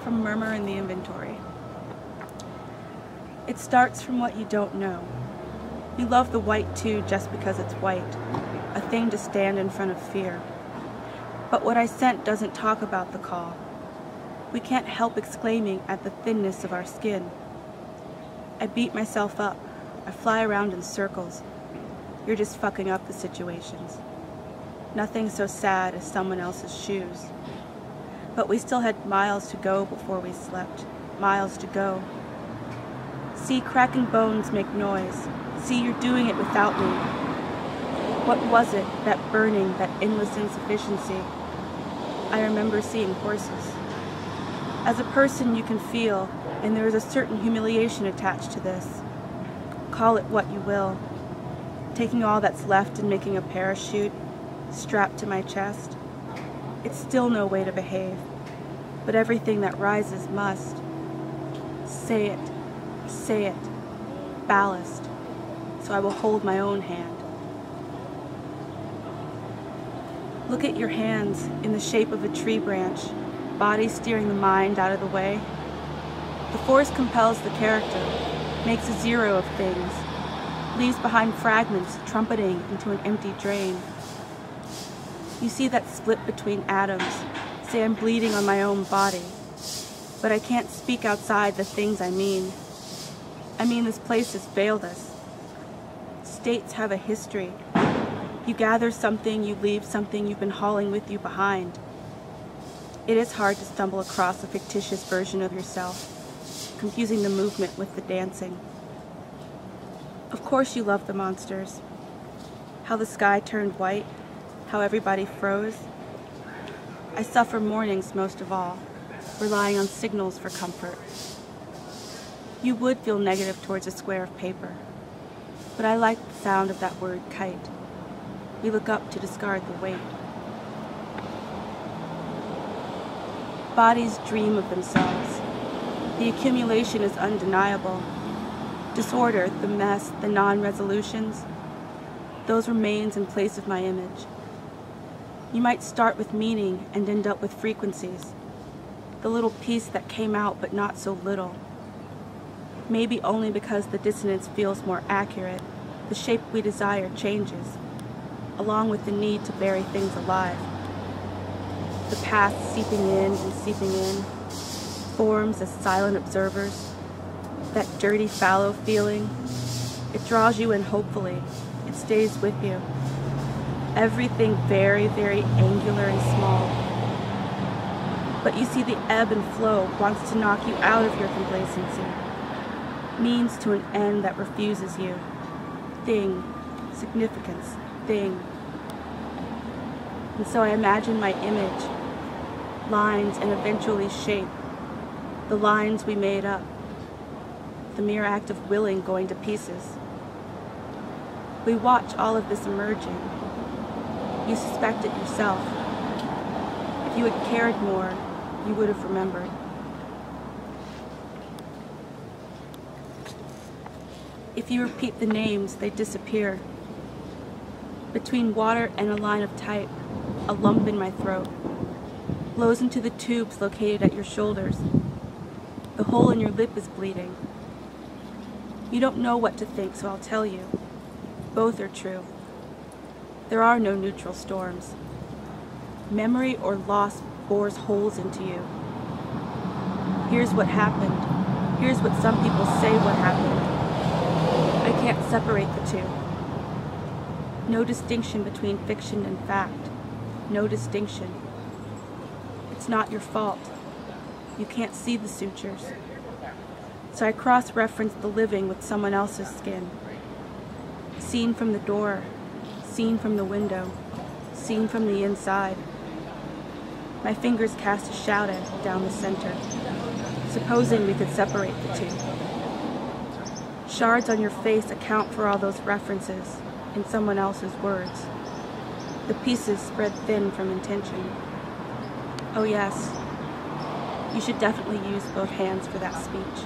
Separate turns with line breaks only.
from murmur in the inventory. It starts from what you don't know. You love the white too just because it's white, a thing to stand in front of fear. But what I sent doesn't talk about the call. We can't help exclaiming at the thinness of our skin. I beat myself up. I fly around in circles. You're just fucking up the situations. Nothing so sad as someone else's shoes. But we still had miles to go before we slept. Miles to go. See, cracking bones make noise. See, you're doing it without me. What was it, that burning, that endless insufficiency? I remember seeing horses. As a person you can feel, and there is a certain humiliation attached to this. Call it what you will. Taking all that's left and making a parachute strapped to my chest. It's still no way to behave, but everything that rises must. Say it, ballast, so I will hold my own hand. Look at your hands in the shape of a tree branch, body steering the mind out of the way. The force compels the character, makes a zero of things, leaves behind fragments trumpeting into an empty drain. You see that split between atoms, say I'm bleeding on my own body, but I can't speak outside the things I mean. I mean, this place has failed us. States have a history. You gather something, you leave something you've been hauling with you behind. It is hard to stumble across a fictitious version of yourself, confusing the movement with the dancing. Of course you love the monsters. How the sky turned white, how everybody froze. I suffer mornings most of all, relying on signals for comfort. You would feel negative towards a square of paper, but I like the sound of that word kite. We look up to discard the weight. Bodies dream of themselves. The accumulation is undeniable. Disorder, the mess, the non-resolutions, those remains in place of my image. You might start with meaning and end up with frequencies. The little piece that came out but not so little. Maybe only because the dissonance feels more accurate, the shape we desire changes, along with the need to bury things alive. The past seeping in and seeping in, forms as silent observers. That dirty, fallow feeling, it draws you in hopefully, it stays with you. Everything very, very angular and small. But you see the ebb and flow wants to knock you out of your complacency. Means to an end that refuses you. Thing, significance, thing. And so I imagine my image, lines and eventually shape, the lines we made up, the mere act of willing going to pieces. We watch all of this emerging. You suspect it yourself. If you had cared more, you would have remembered. If you repeat the names, they disappear. Between water and a line of type, a lump in my throat blows into the tubes located at your shoulders. The hole in your lip is bleeding. You don't know what to think, so I'll tell you. Both are true. There are no neutral storms. Memory or loss bores holes into you. Here's what happened. Here's what some people say what happened. I can't separate the two. No distinction between fiction and fact. No distinction. It's not your fault. You can't see the sutures. So I cross-reference the living with someone else's skin. Seen from the door, seen from the window, seen from the inside. My fingers cast a shadow down the center, supposing we could separate the two. Shards on your face account for all those references in someone else's words. The pieces spread thin from intention. Oh yes, you should definitely use both hands for that speech.